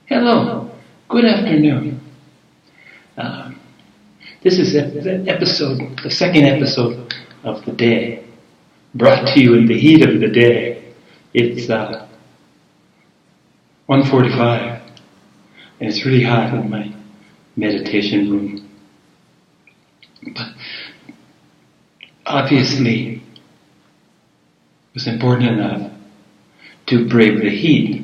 Hello, good afternoon. Um, this is the second episode of the day, brought to you in the heat of the day. It's 1:45, and it's really hot in my meditation room. But obviously, it was important enough to brave the heat.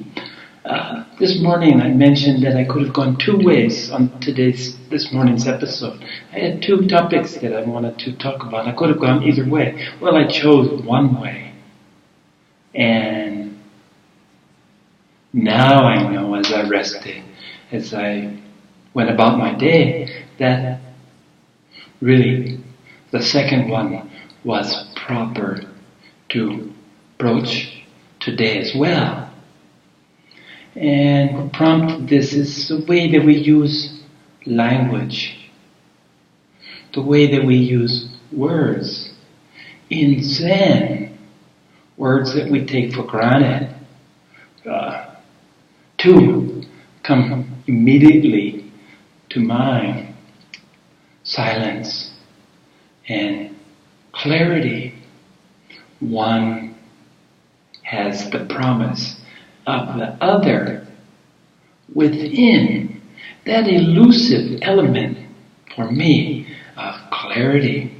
This morning I mentioned that I could have gone two ways on this morning's episode. I had two topics that I wanted to talk about. I could have gone either way. Well, I chose one way. And now I know, as I rested, as I went about my day, that really the second one was proper to broach today as well. And what prompted this is the way that we use language, the way that we use words. In Zen, words that we take for granted, two come immediately to mind: silence and clarity. One has the promise of the other within that elusive element, for me, of clarity.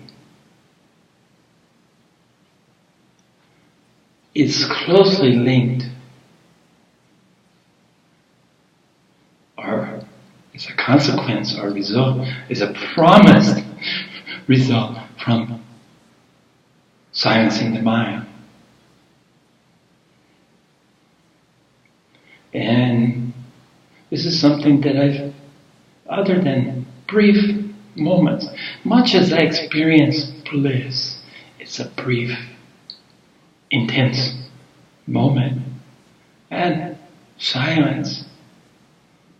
It's closely linked, or as a consequence or result, is a promised result from silencing the mind. And this is something that I've, other than brief moments, much as I experience bliss, it's a brief, intense moment. And silence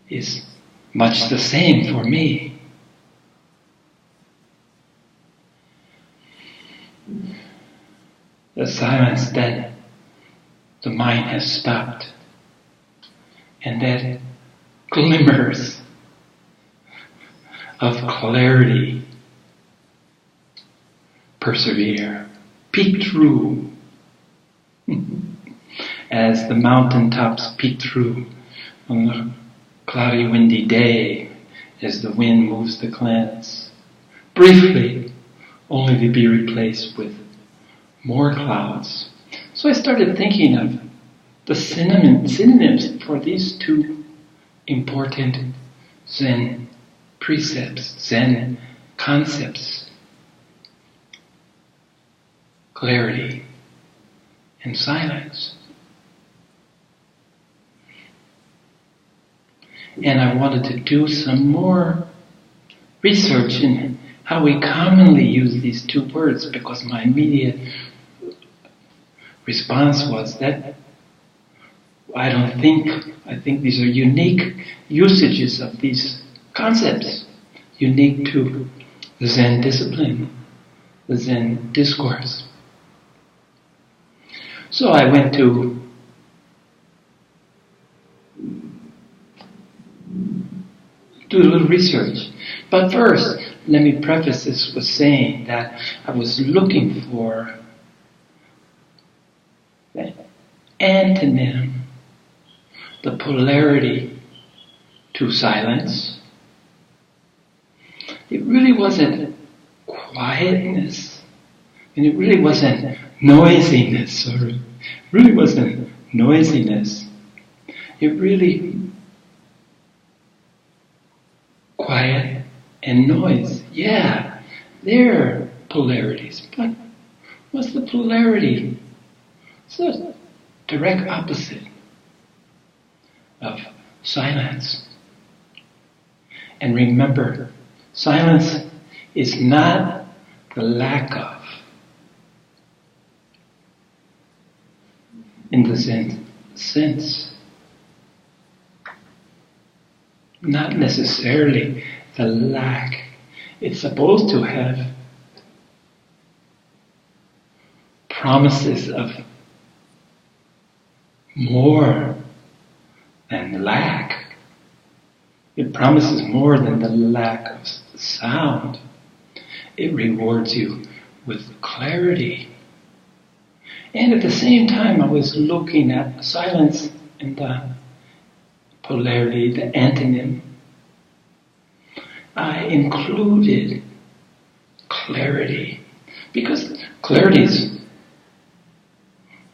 is much the same for me. The silence that the mind has stopped, and that glimmers of clarity persevere, peek through, as the mountaintops peek through on the cloudy, windy day, as the wind moves the clouds, briefly, only to be replaced with more clouds. So I started thinking of the synonyms for these two important Zen precepts, Zen concepts: clarity and silence. And I wanted to do some more research in how we commonly use these two words, because my immediate response was that I think these are unique usages of these concepts, unique to the Zen discipline, the Zen discourse. So I went to do a little research. But first, let me preface this with saying that I was looking for the antonym, the polarity to silence. It really wasn't quietness, and it really wasn't noisiness, or it really wasn't noisiness. It really quiet and noise. Yeah, they're polarities, but what's the polarity? It's the direct opposite of silence. And remember, silence is not the lack of, in the Zen sense, not necessarily the lack. It's supposed to have promises of more than lack. It promises more than the lack of sound. It rewards you with clarity. And at the same time, I was looking at silence and the polarity, the antonym. I included clarity, because clarity is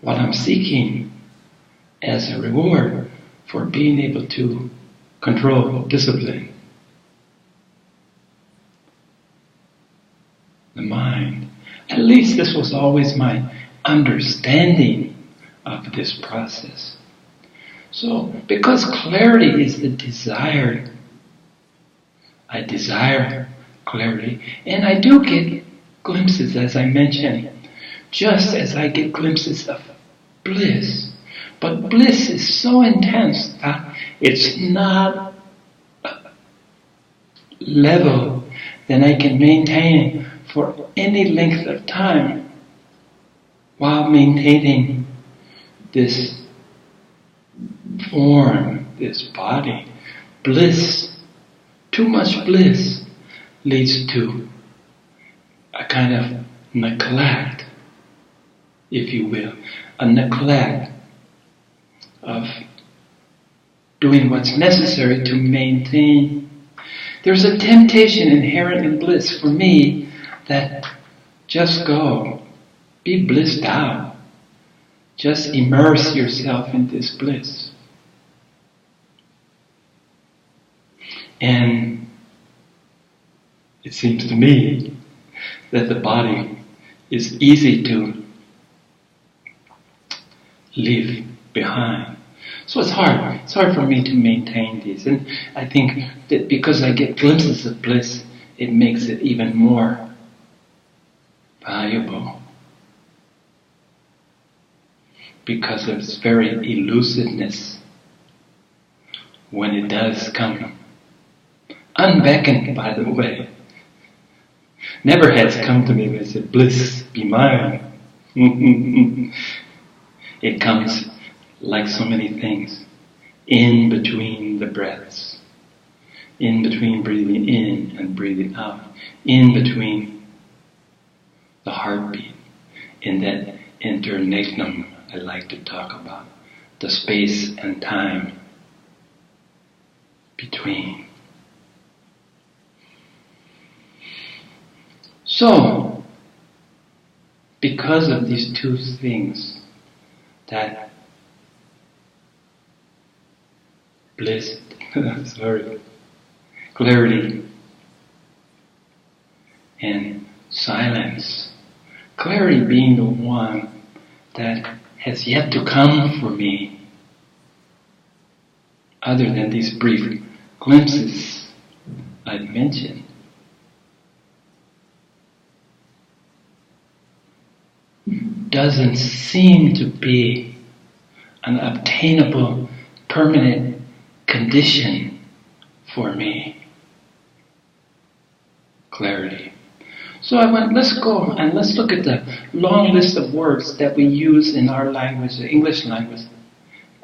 what I'm seeking as a reward for being able to control, discipline the mind. At least this was always my understanding of this process. So, because clarity is the desire, I desire clarity, and I do get glimpses, as I mentioned, just as I get glimpses of bliss. But bliss is so intense that it's not level that I can maintain for any length of time while maintaining this form, this body. Bliss, too much bliss, leads to a kind of neglect, if you will, a neglect of doing what's necessary to maintain. There's a temptation inherent in bliss for me that just go, be blissed out, just immerse yourself in this bliss. And it seems to me that the body is easy to leave behind. So it's hard. It's hard for me to maintain these. And I think that because I get glimpses of bliss, it makes it even more valuable. Because of its very elusiveness when it does come. Unbeckoned, by the way. Never has come to me and said, bliss be mine. It comes like so many things, in between the breaths, in between breathing in and breathing out, in between the heartbeat, in that internegnum I like to talk about, the space and time between. So, because of these two things, that bliss, clarity and silence. Clarity being the one that has yet to come for me, other than these brief glimpses I've mentioned. Doesn't seem to be an obtainable, permanent condition for me. Clarity. So I went, let's go and let's look at the long list of words that we use in our language, the English language,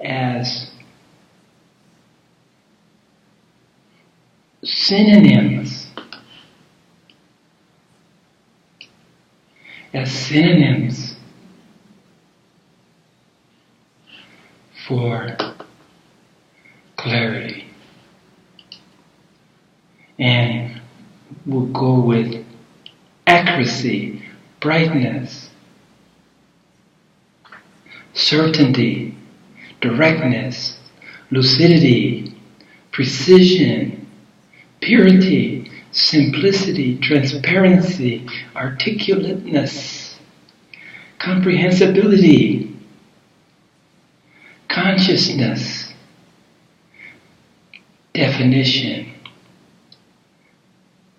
as synonyms. As synonyms for clarity. And we'll go with accuracy, brightness, certainty, directness, lucidity, precision, purity, simplicity, transparency, articulateness, comprehensibility, consciousness, definition,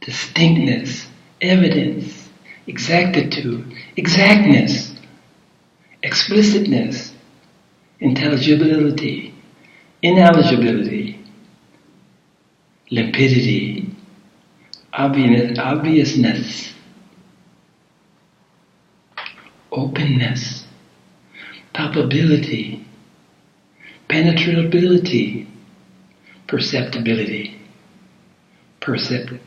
distinctness, evidence, exactitude, exactness, explicitness, intelligibility, intelligibility, limpidity, obviousness, openness, palpability, penetrability, perceptibility. perceptuity,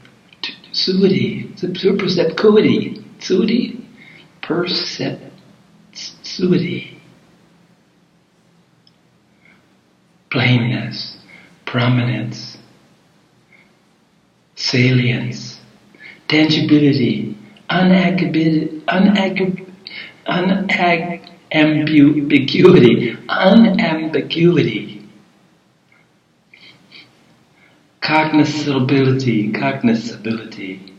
plainness, prominence, salience, tangibility, unambiguity, cognizability,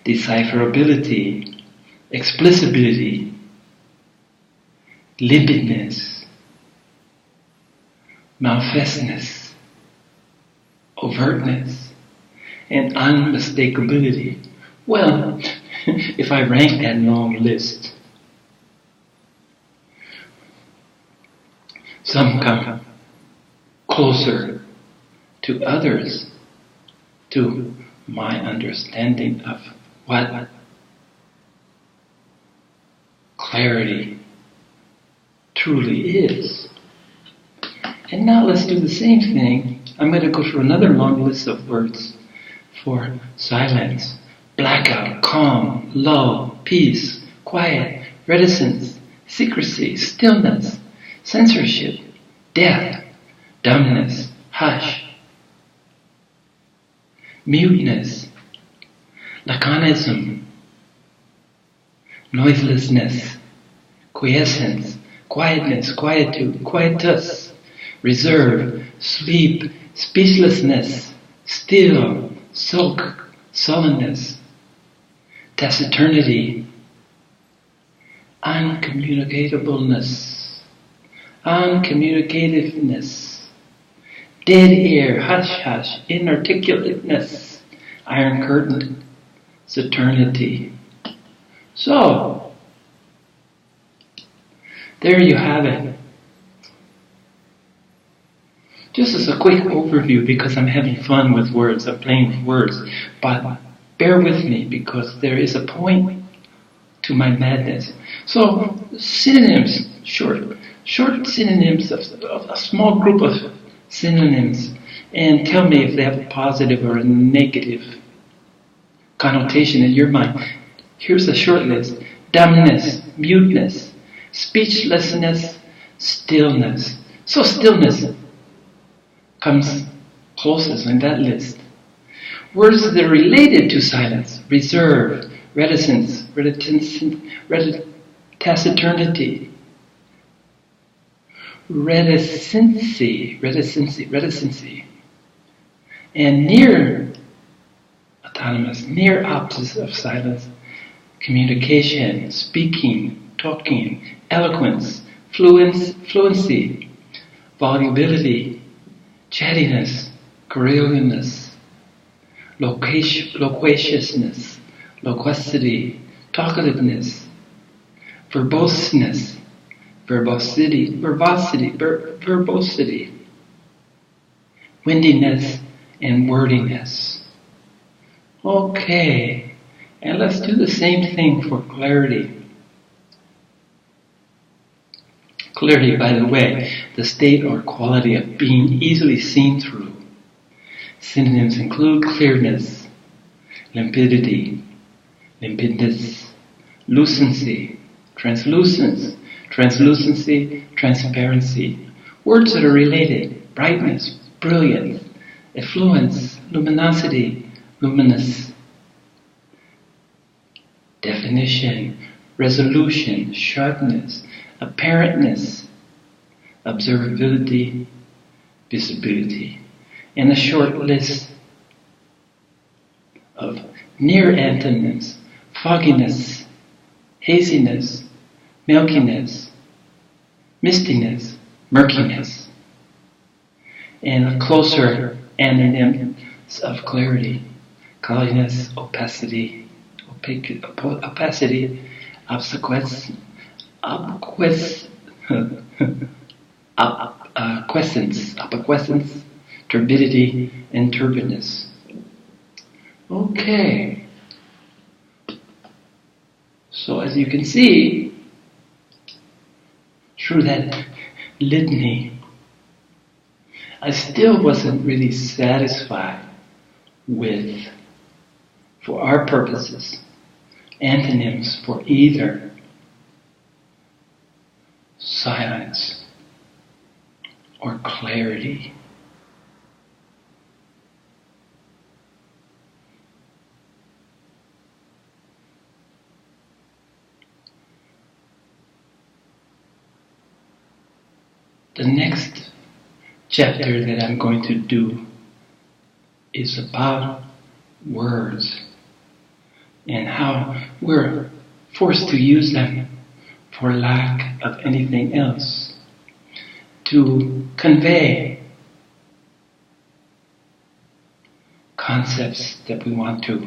decipherability, explicability, limpidness, manifestness, overtness, and unmistakability. Well, if I rank that long list, some come closer to others, to my understanding of what clarity truly is. And now let's do the same thing. I'm going to go through another long list of words for silence: blackout, calm, lull, peace, quiet, reticence, secrecy, stillness, censorship, death, dumbness, hush, muteness, laconism, noiselessness, quiescence, quietness, quietude, quietus, reserve, sleep, speechlessness, still, sulk, sullenness, taciturnity, uncommunicatableness, uncommunicativeness, dead ear, hush-hush, inarticulateness, iron curtain, saturnity. So, there you have it. Just as a quick overview, because I'm having fun with words, I'm playing with words, but bear with me because there is a point to my madness. So, synonyms, short synonyms of a small group of synonyms, and tell me if they have a positive or a negative connotation in your mind. Here's a short list: dumbness, muteness, speechlessness, stillness. So stillness comes closest in that list. Words that are related to silence: reserve, reticence, taciturnity, reticency, and near autonomous, near opposites of silence: communication, speaking, talking, eloquence, fluency, volubility, chattiness, garrulousness, loquaciousness, loquacity, talkativeness, verboseness, verbosity, windiness, and wordiness. Okay, and let's do the same thing for clarity. Clarity, by the way, the state or quality of being easily seen through. Synonyms include clearness, limpidity, limpidness, lucency, translucency, transparency. Words that are related: brightness, brilliance, effluence, luminosity, luminous. Definition: resolution, sharpness, apparentness, observability, visibility. And a short list of near antonyms: fogginess, haziness, milkiness, mistiness, murkiness. And a closer antonyms of clarity: cloudiness, opacity, acquiescence, turbidity, and turbidness. Okay. So as you can see, through that litany, I still wasn't really satisfied with, for our purposes, antonyms for either silence or clarity. The next chapter that I'm going to do is about words and how we're forced to use them for lack of anything else to convey concepts that we want to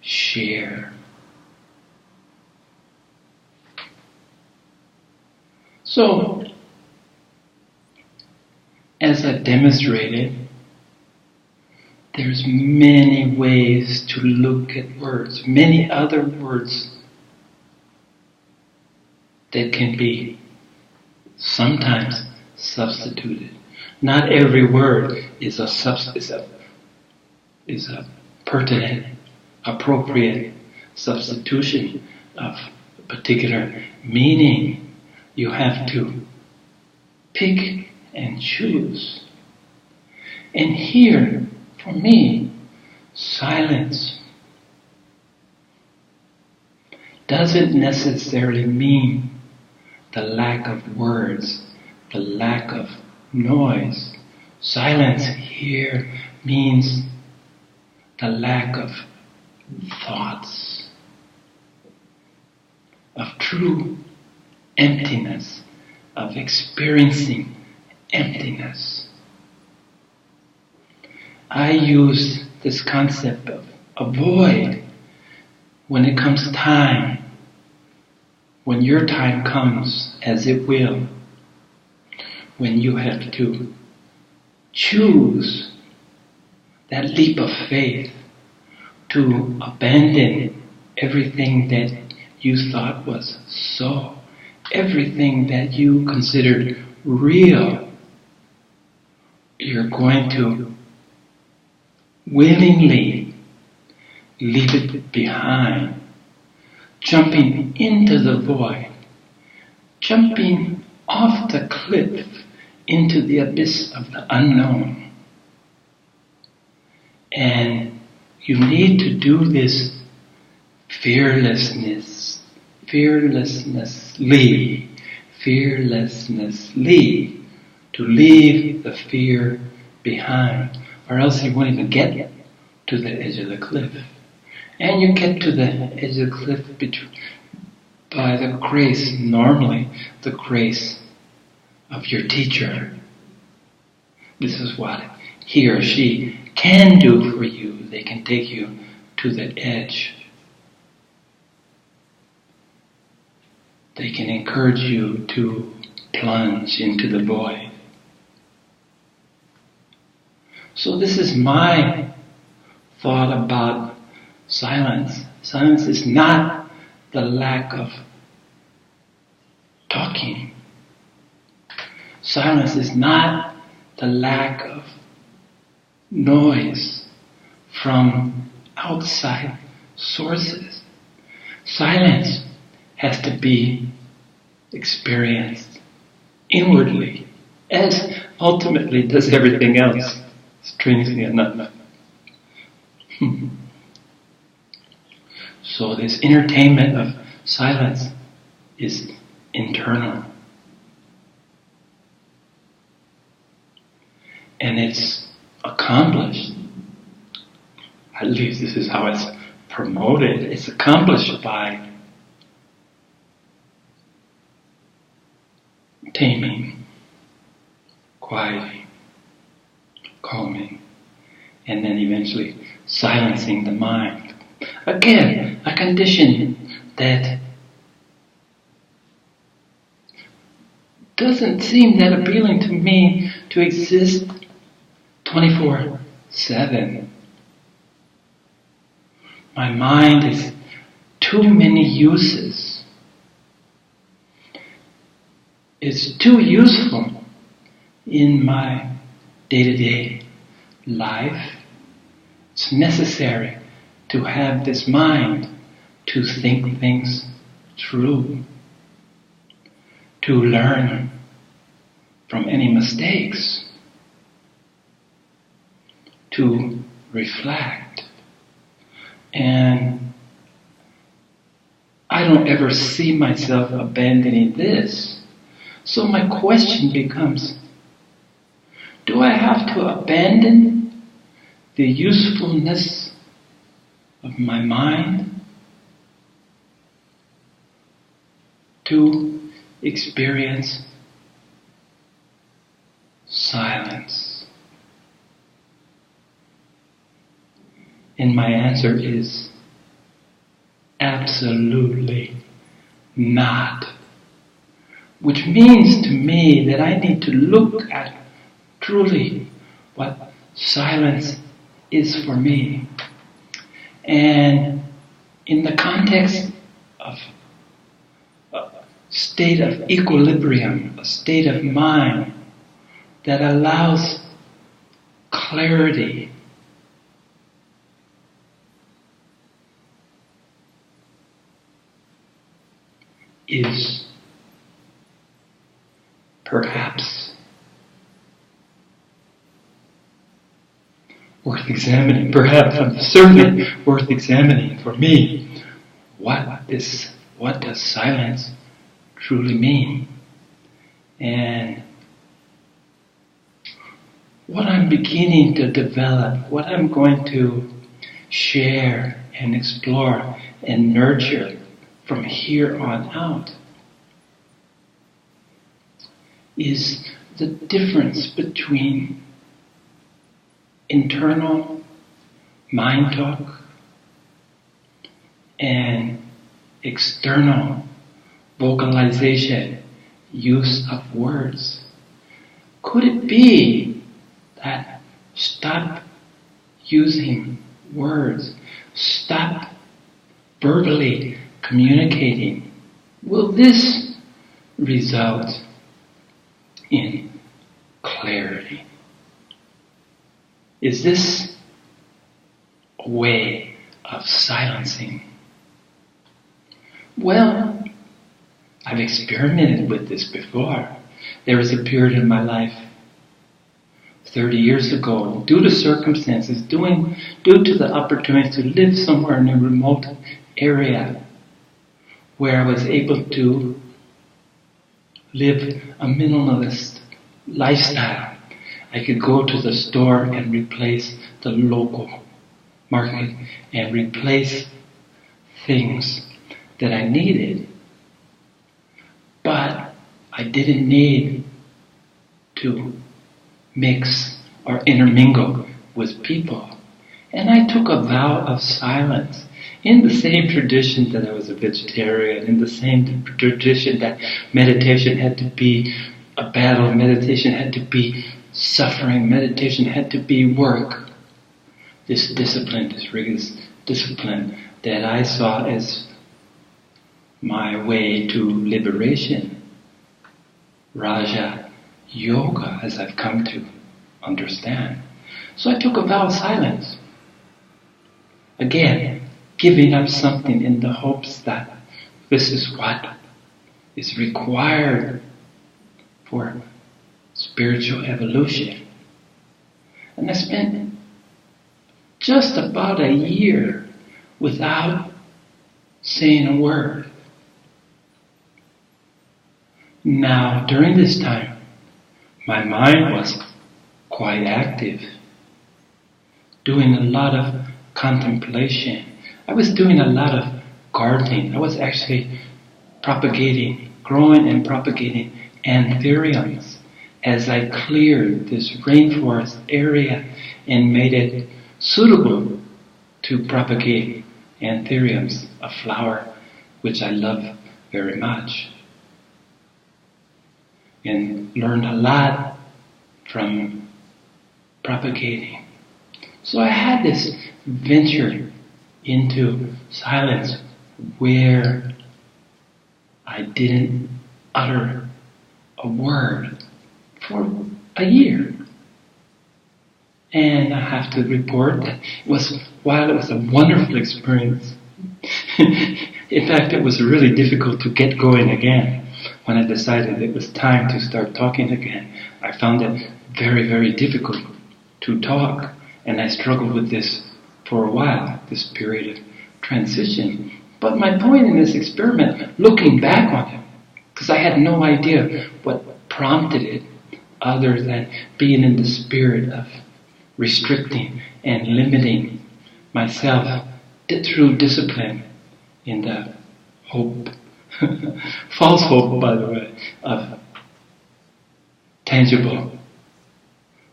share. So, as I demonstrated, there's many ways to look at words, many other words that can be sometimes substituted. Not every word is a pertinent, appropriate substitution of a particular meaning. You have to pick and choose. And here, for me, silence doesn't necessarily mean the lack of words, the lack of noise. Silence here means the lack of thoughts, of true emptiness, of experiencing emptiness. I use this concept of a void when it comes time, when your time comes, as it will, when you have to choose that leap of faith to abandon everything that you thought was so, everything that you considered real. You're going to willingly leave it behind, jumping into the void, jumping off the cliff into the abyss of the unknown. And you need to do this fearlessly, to leave the fear behind, or else you won't even get to the edge of the cliff. And you get to the edge of the cliff by the grace, normally the grace of your teacher. This is what he or she can do for you. They can take you to the edge. They can encourage you to plunge into the void. So this is my thought about silence. Silence is not the lack of talking. Silence is not the lack of noise from outside sources. Silence has to be experienced inwardly, as ultimately does everything else, strangely enough. So this entertainment of silence is internal. And it's accomplished, at least this is how it's promoted, it's accomplished by taming, quieting, calming, and then eventually silencing the mind. Again, a condition that doesn't seem that appealing to me to exist 24/7. My mind is too many uses. It's too useful in my day-to-day life It's necessary to have this mind to think things through, to learn from any mistakes, to reflect. And I don't ever see myself abandoning this. So my question becomes, do I have to abandon the usefulness of my mind to experience silence? And my answer is absolutely not. Which means to me that I need to look at truly what silence is for me. And in the context of a state of equilibrium, a state of mind that allows clarity, is perhaps worth examining. Perhaps, certainly worth examining for me. What does silence truly mean? And what I'm beginning to develop, what I'm going to share and explore and nurture from here on out, is the difference between internal mind talk and external vocalization, use of words. Could it be that stop using words, stop verbally communicating? Will this result in clarity? Is this a way of silencing? Well, I've experimented with this before. There was a period in my life 30 years ago, due to circumstances, due to the opportunity to live somewhere in a remote area where I was able to live a minimalist lifestyle. I could go to the store and replace the local market and replace things that I needed. But I didn't need to mix or intermingle with people. And I took a vow of silence in the same tradition that I was a vegetarian, in the same tradition that meditation had to be a battle, meditation had to be suffering, meditation had to be work. This discipline, this rigorous discipline that I saw as my way to liberation. Raja Yoga, as I've come to understand. So I took a vow of silence. Again, giving up something in the hopes that this is what is required for spiritual evolution. And I spent just about a year without saying a word. Now, during this time, my mind was quite active, doing a lot of contemplation. I was doing a lot of gardening. I was actually growing and propagating anthuriums as I cleared this rainforest area and made it suitable to propagate anthuriums, a flower which I love very much. And learned a lot from propagating. So I had this venture into silence where I didn't utter a word for a year. And I have to report that while it was a wonderful experience, in fact, it was really difficult to get going again. When I decided it was time to start talking again, I found it very, very difficult to talk. And I struggled with this for a while, this period of transition. But my point in this experiment, looking back on it, because I had no idea what prompted it, other than being in the spirit of restricting and limiting myself through discipline in the hope, false hope, by the way, of tangible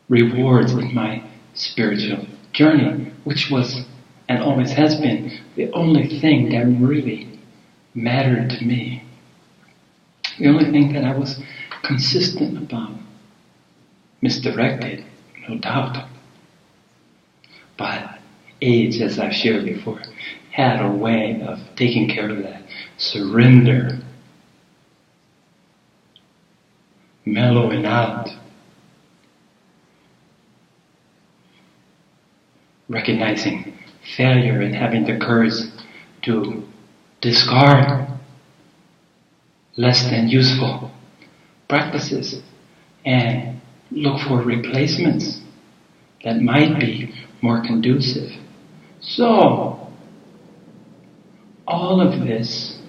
rewards in my spiritual journey, which was and always has been the only thing that really mattered to me. The only thing that I was consistent about. Misdirected, no doubt. But age, as I've shared before, had a way of taking care of that. Surrender. Mellowing out. Recognizing failure and having the courage to discard less than useful practices and look for replacements that might be more conducive. So, all of this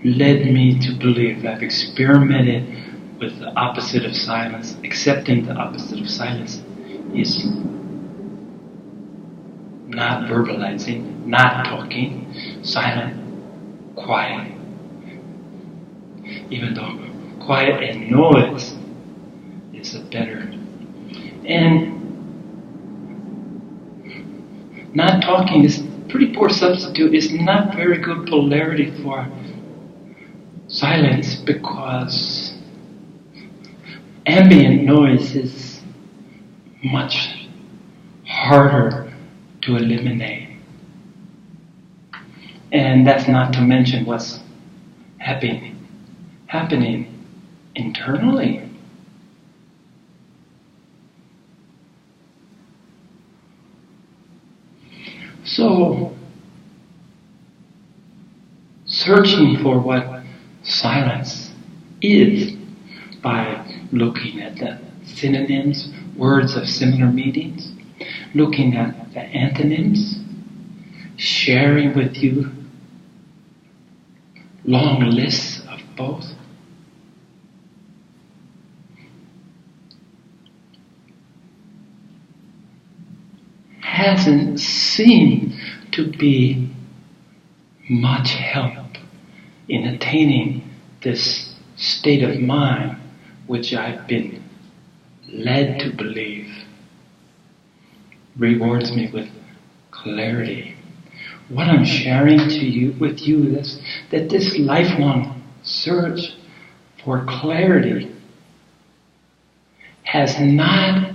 led me to believe I've experimented with the opposite of silence. Accepting the opposite of silence is not verbalizing, not talking, silent, quiet. Even though quiet and noise is a better. And not talking is a pretty poor substitute. It's not very good polarity for silence, because ambient noise is much harder to eliminate. And that's not to mention what's happening internally. So, searching for what silence is by looking at the synonyms, words of similar meanings, looking at the antonyms, sharing with you long lists of both. Hasn't seemed to be much help in attaining this state of mind which I've been led to believe rewards me with clarity. What I'm sharing with you is that this lifelong search for clarity has not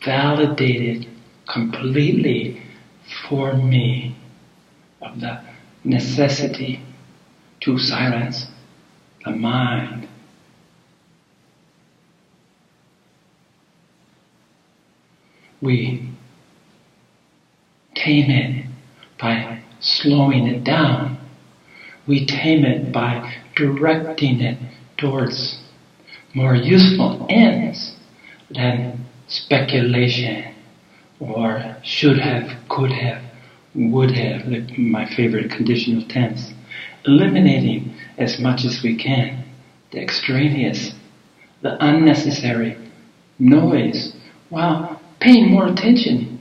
validated completely for me of the necessity to silence the mind. We tame it by slowing it down. We tame it by directing it towards more useful ends than speculation or should have, could have, would have, like my favorite conditional tense. Eliminating as much as we can the extraneous, the unnecessary noise, while paying more attention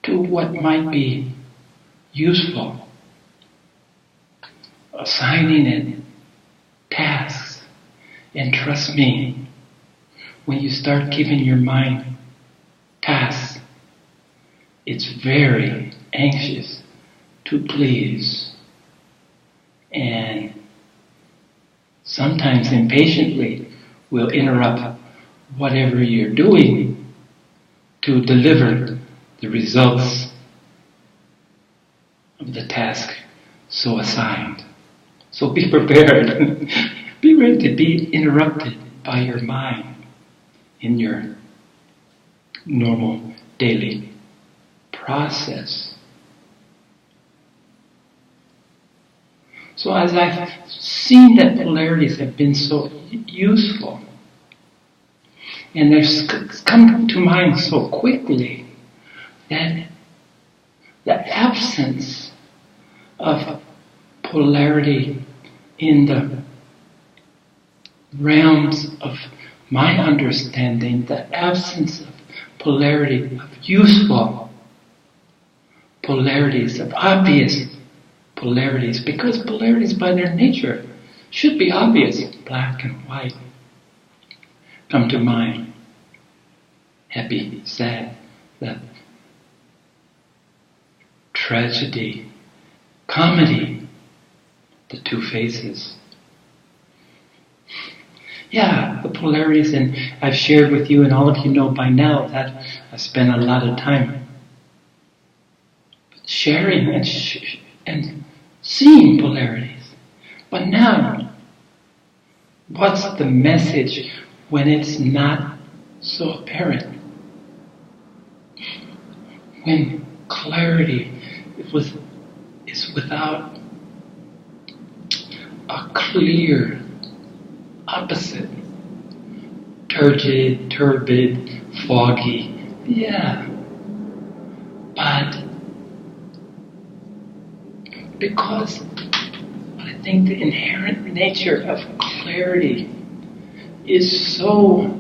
to what might be useful. Assigning it tasks. And trust me, when you start giving your mind tasks, it's very anxious to please, and sometimes impatiently will interrupt whatever you're doing to deliver the results of the task so assigned. So be prepared. Be ready to be interrupted by your mind in your normal daily process. So as I've seen that polarities have been so useful, and they've come to mind so quickly, that the absence of polarity in the realms of my understanding, the absence of polarity, of useful polarities, of obvious polarities, because polarities by their nature should be obvious, black and white, come to mind. Happy, sad, the tragedy, comedy, the two faces. Yeah, the polarities, and I've shared with you, and all of you know by now that I spent a lot of time sharing and seeing polarities. But now, what's the message when it's not so apparent? When clarity is without a clear opposite. Turgid, turbid, foggy. Yeah. But because I think the inherent nature of clarity is so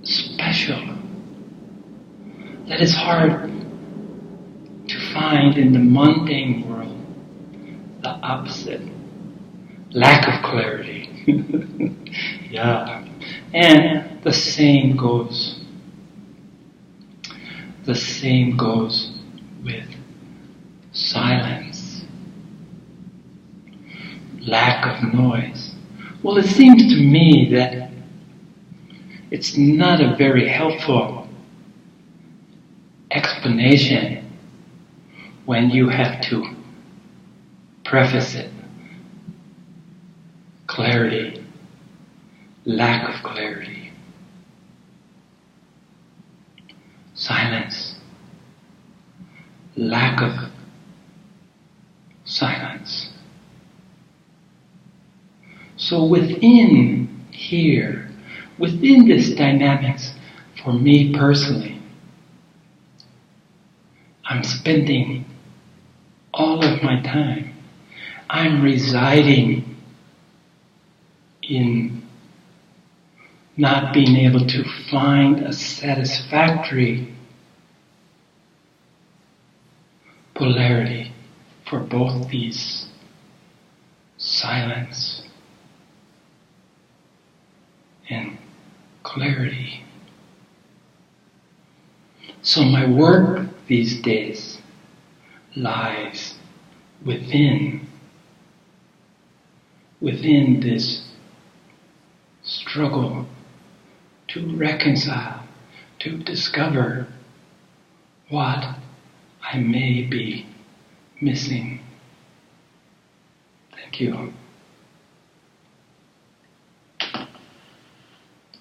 special that it's hard to find in the mundane world the opposite. Lack of clarity. Yeah. And the same goes with silence. Lack of noise. Well, it seems to me that it's not a very helpful explanation when you have to preface it. Clarity, lack of clarity, silence, lack of silence. So within here, within this dynamics, for me personally, I'm spending all of my time, I'm residing in not being able to find a satisfactory polarity for both these silence and clarity. So my work these days lies within this struggle to reconcile, to discover what I may be missing. Thank you.